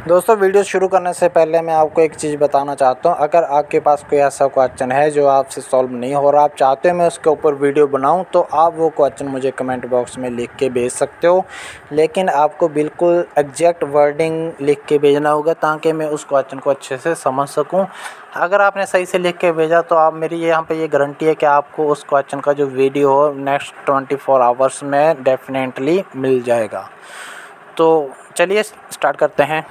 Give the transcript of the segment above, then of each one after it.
दोस्तों वीडियो शुरू करने से पहले मैं आपको एक चीज़ बताना चाहता हूँ। अगर आपके पास कोई ऐसा क्वेश्चन है जो आपसे सॉल्व नहीं हो रहा, आप चाहते हो मैं उसके ऊपर वीडियो बनाऊँ, तो आप वो क्वेश्चन मुझे कमेंट बॉक्स में लिख के भेज सकते हो। लेकिन आपको बिल्कुल एग्जैक्ट वर्डिंग लिख के भेजना होगा ताकि मैं उस क्वेश्चन को अच्छे से समझ सकूँ। अगर आपने सही से लिख के भेजा तो आप मेरी यहाँ पे ये गारंटी है कि आपको उस क्वेश्चन का जो वीडियो हो नेक्स्ट 24 आवर्स में डेफिनेटली मिल जाएगा। तो चलिए स्टार्ट करते हैं।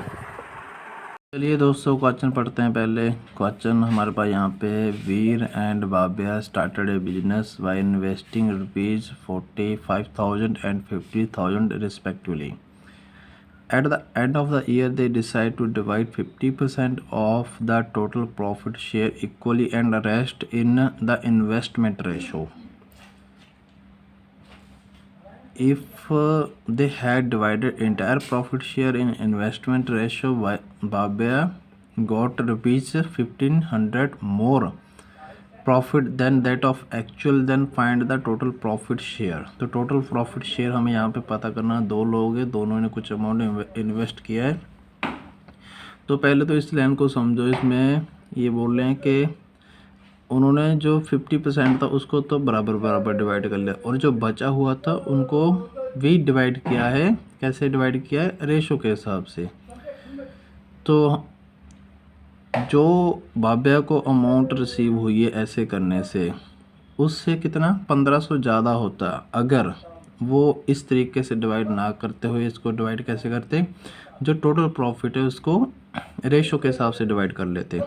चलिए दोस्तों क्वेश्चन पढ़ते हैं। पहले क्वेश्चन हमारे पास यहाँ पे है, Veer and Babiya started a business by investing ₹45,000 and ₹50,000 respectively. At the end of the year they decide to divide 50% of the total profit share equally and rest in the investment ratio. If they had divided entire profit share in investment ratio, Babia got rupees 1,500 more profit than that of actual. Then find the total profit share. तो total profit share हमें यहाँ पे पता करना। दो लोग हैं, दोनों ने कुछ अमाउंट इन्वेस्ट किया है। तो पहले तो इस लाइन को समझो। इसमें ये बोल रहे हैं कि उन्होंने जो 50% था उसको तो बराबर बराबर डिवाइड कर लिया, और जो बचा हुआ था उनको भी डिवाइड किया है। कैसे डिवाइड किया है? रेशो के हिसाब से। तो जो बाबिया को अमाउंट रिसीव हुई है ऐसे करने से, उससे कितना 1500 ज़्यादा होता अगर वो इस तरीके से डिवाइड ना करते हुए इसको डिवाइड कैसे करते, जो टोटल प्रॉफिट है उसको रेशो के हिसाब से डिवाइड कर लेते।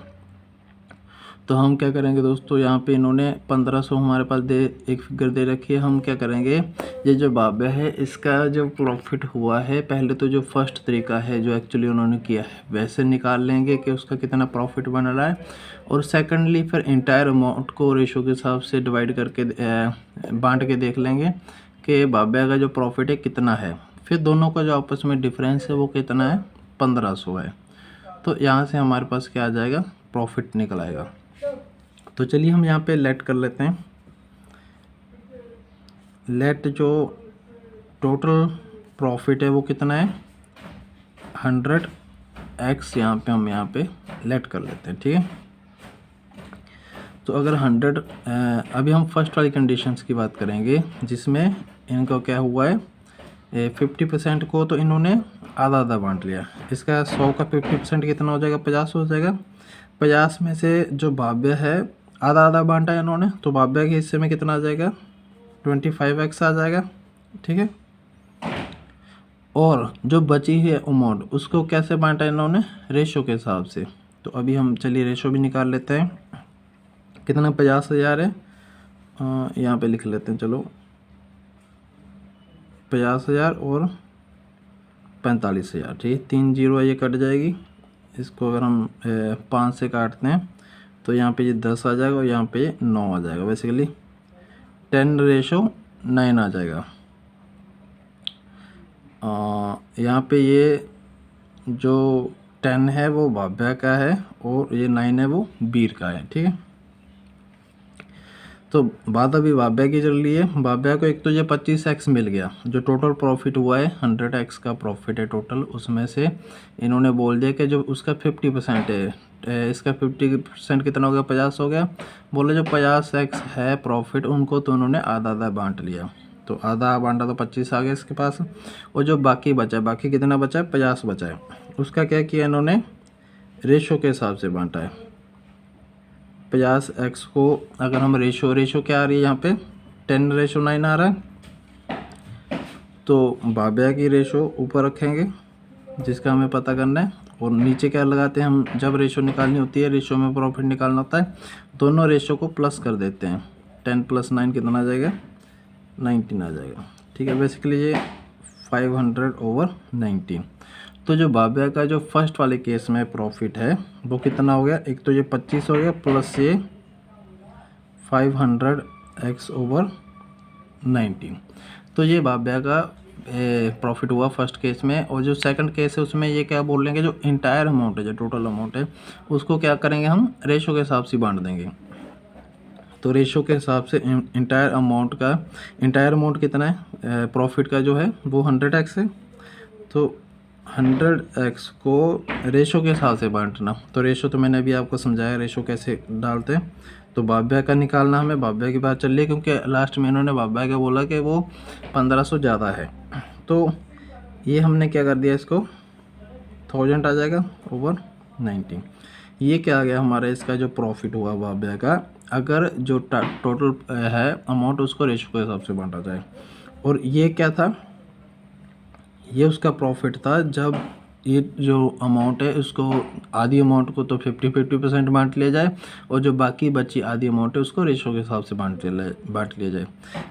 तो हम क्या करेंगे दोस्तों, यहाँ पे इन्होंने 1500 हमारे पास एक फिगर दे रखी है। हम क्या करेंगे, ये जो बाबिया है इसका जो प्रॉफिट हुआ है, पहले तो जो फर्स्ट तरीका है जो एक्चुअली उन्होंने किया है वैसे निकाल लेंगे कि उसका कितना प्रॉफिट बन रहा है, और सेकंडली फिर इंटायर अमाउंट को रेशो के हिसाब से डिवाइड करके बांट के देख लेंगे कि बाबिया का जो प्रॉफिट है कितना है। फिर दोनों का जो आपस में डिफरेंस है वो कितना है, 1500 है। तो यहाँ से हमारे पास क्या आ जाएगा, प्रॉफिट निकल आएगा। तो चलिए हम यहाँ पे लेट कर लेते हैं। लेट जो टोटल प्रॉफिट है वो कितना है, 100x। यहाँ पे हम यहाँ पे लेट कर लेते हैं, ठीक है। तो अगर 100 अभी हम फर्स्ट वाली कंडीशंस की बात करेंगे जिसमें इनका क्या हुआ है, 50% को तो इन्होंने आधा आधा बांट लिया। इसका 100 का 50% कितना हो जाएगा, 50 हो जाएगा। 50 में से जो बाबिया है आधा आधा बांटा है इन्होंने, तो बाबिया के हिस्से में कितना आ जाएगा, 25x आ जाएगा, ठीक है। और जो बची है अमाउंट उसको कैसे बांटा है इन्होंने, रेशो के हिसाब से। तो अभी हम चलिए रेशो भी निकाल लेते हैं। कितना, 50,000 है, यहाँ पे लिख लेते हैं। चलो 50,000 और 45,000, ठीक है। 3 जीरो ये कट जाएगी। इसको अगर हम 5 से काटते हैं तो यहाँ पे ये 10 आ जाएगा और यहाँ पे ये 9 आ जाएगा। बेसिकली 10:9 आ जाएगा। यहाँ पे ये जो 10 है वो बाबिया का है और ये 9 है वो वीर का है, ठीक है। तो बात अभी बाबिया की चल रही है। बाबिया को एक तो ये 25x मिल गया, जो टोटल प्रॉफिट हुआ है 100x का प्रॉफिट है टोटल, उसमें से इन्होंने बोल दिया कि जो उसका 50% है, इसका 50% कितना हो गया, 50 हो गया। बोले जो 50x है प्रॉफिट उनको तो उन्होंने आधा आधा बांट लिया। तो आधा बांटा तो 25 आ गया इसके पास, और जो बाकी बचा है, बाकी कितना बचा है, 50 बचा है, उसका क्या किया इन्होंने, रेशो के हिसाब से बांटा है। 50x को अगर हम रेशो क्या आ रही है यहाँ पे, 10:9 आ रहा है। तो बाबिया की रेशो ऊपर रखेंगे जिसका हमें पता करना है, और नीचे क्या लगाते हैं हम, जब रेशो निकालनी होती है, रेशो में प्रॉफिट निकालना होता है, दोनों रेशो को प्लस कर देते हैं। 10 + 9 कितना आ जाएगा, 19 आ जाएगा, ठीक है। बेसिकली ये 500/19। तो जो बाबिया का जो फर्स्ट वाले केस में प्रॉफिट है वो कितना हो गया, एक तो ये 25 हो गया प्लस ये 500x/19। तो ये बाबिया का प्रॉफिट हुआ फर्स्ट केस में। और जो सेकंड केस है उसमें ये क्या बोल लेंगे, जो इंटायर अमाउंट है, जो टोटल अमाउंट है, उसको क्या करेंगे हम, रेशो के हिसाब से बांट देंगे। तो रेशो के हिसाब से इंटायर अमाउंट कितना है, प्रॉफिट का जो है वो 100x है। तो 100x को रेशो के हिसाब से बांटना। तो रेशो तो मैंने अभी आपको समझाया रेशो कैसे डालते हैं। तो बाब्या का निकालना हमें, बाब्या की बात चल रही है क्योंकि लास्ट में इन्होंने बाब्या का बोला कि वो 1500 ज़्यादा है। तो ये हमने क्या कर दिया, इसको 1000 आ जाएगा ओवर 90। ये क्या आ गया हमारा, इसका जो प्रॉफिट हुआ बाब्या का, अगर जो टोटल है अमाउंट उसको रेशो के हिसाब से बांटा जाए। और ये क्या था, ये उसका प्रॉफिट था जब ये जो अमाउंट है उसको आधी अमाउंट को तो 50% बांट लिया जाए और जो बाकी बची आधी अमाउंट है उसको रेशो के हिसाब से बांट लिया जाए।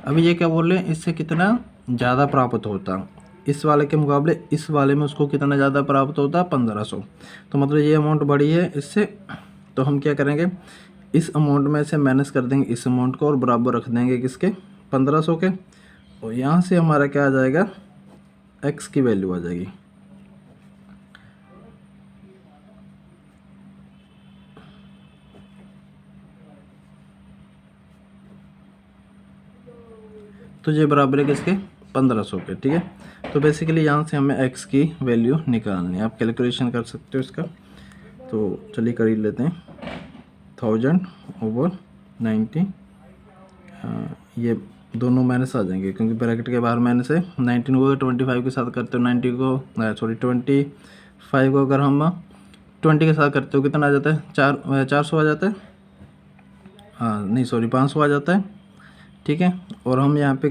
अभी ये क्या बोल रहे हैं, इससे कितना ज़्यादा प्राप्त होता, इस वाले के मुकाबले इस वाले में उसको कितना ज़्यादा प्राप्त होता, 1500। तो मतलब ये अमाउंट बड़ी है इससे, तो हम क्या करेंगे, इस अमाउंट में से माइनस कर देंगे इस अमाउंट को और बराबर रख देंगे किसके, 1500 के। और यहाँ से हमारा क्या आ जाएगा, x की वैल्यू आ जाएगी। तो ये बराबर है किसके, 1500 के। ठीक है, तो बेसिकली यहाँ से हमें x की वैल्यू निकालनी है। आप कैलकुलेशन कर सकते हो इसका, तो चलिए कर ही लेते हैं। 1000 ओवर 90, ये दोनों माइनस आ जाएंगे क्योंकि ब्रैकेट के बाहर माइनस है। 19 को 25 के साथ करते हो 90 को, सॉरी 25 को अगर हम 20 के साथ करते हो कितना आ जाता है, 400 आ जाता है, हाँ नहीं सॉरी 500 आ जाता है। ठीक है, और हम यहाँ पे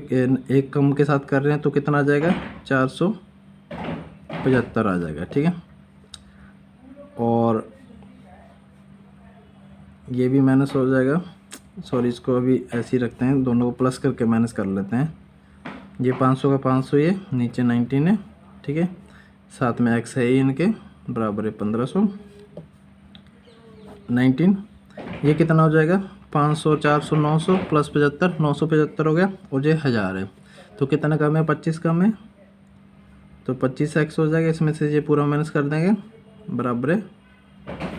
एक कम के साथ कर रहे हैं तो कितना आ जाएगा, 475 आ जाएगा। ठीक है, और ये भी माइनस हो जाएगा, सॉरी इसको अभी ऐसे ही रखते हैं, दोनों को प्लस करके माइनस कर लेते हैं। ये 500 का 500, ये नीचे 19 है। ठीक है, साथ में x है ये इनके, बराबर है 1500। 19 ये कितना हो जाएगा, 500 400 900 प्लस 75, 975 हो गया। और ये 1000 है, तो कितना कम है, 25 कम है, तो 25x हो जाएगा। इसमें से ये पूरा माइनस कर देंगे, बराबर है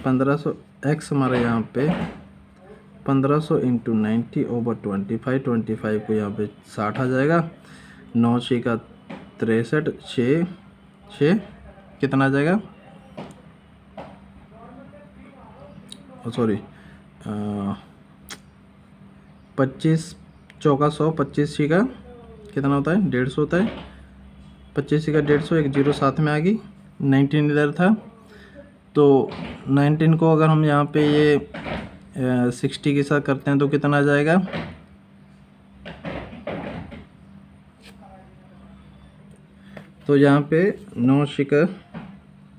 1500। x हमारा यहाँ पे 1500 इंटू 90 ओवर 25 को यहाँ पे 60 आ जाएगा। 9 6 का 63, 6 कितना आ जाएगा, सॉरी 25 चौका 100, 25 6 का कितना होता है, 150 होता है। 25 6 का 150, एक जीरो साथ में आ गई। 19 इधर था, तो 19 को अगर हम यहाँ पे ये 60 के साथ करते हैं तो कितना आ जाएगा, तो यहाँ पे 9 6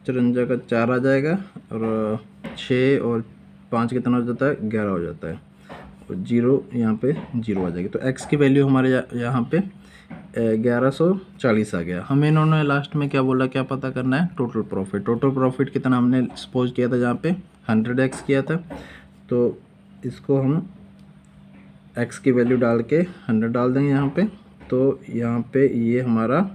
54 का 4 आ जाएगा, और 6 और 5 कितना हो जाता है, 11 हो जाता है, और जीरो यहाँ पे जीरो आ जाएगी। तो x की वैल्यू हमारे यहाँ पे 1140 आ गया। हमें इन्होंने लास्ट में क्या बोला, क्या पता करना है, टोटल प्रॉफिट। टोटल प्रॉफिट कितना हमने सपोज किया था, जहाँ पे 100x किया था, तो इसको हम x की वैल्यू डाल के 100 डाल देंगे यहाँ पे। तो यहाँ पे ये हमारा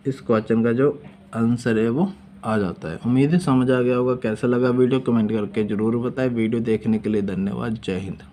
इस क्वेश्चन का जो आंसर है वो आ जाता है। उम्मीद है समझ आ गया होगा। कैसा लगा वीडियो कमेंट करके ज़रूर बताएं। वीडियो देखने के लिए धन्यवाद। जय हिंद।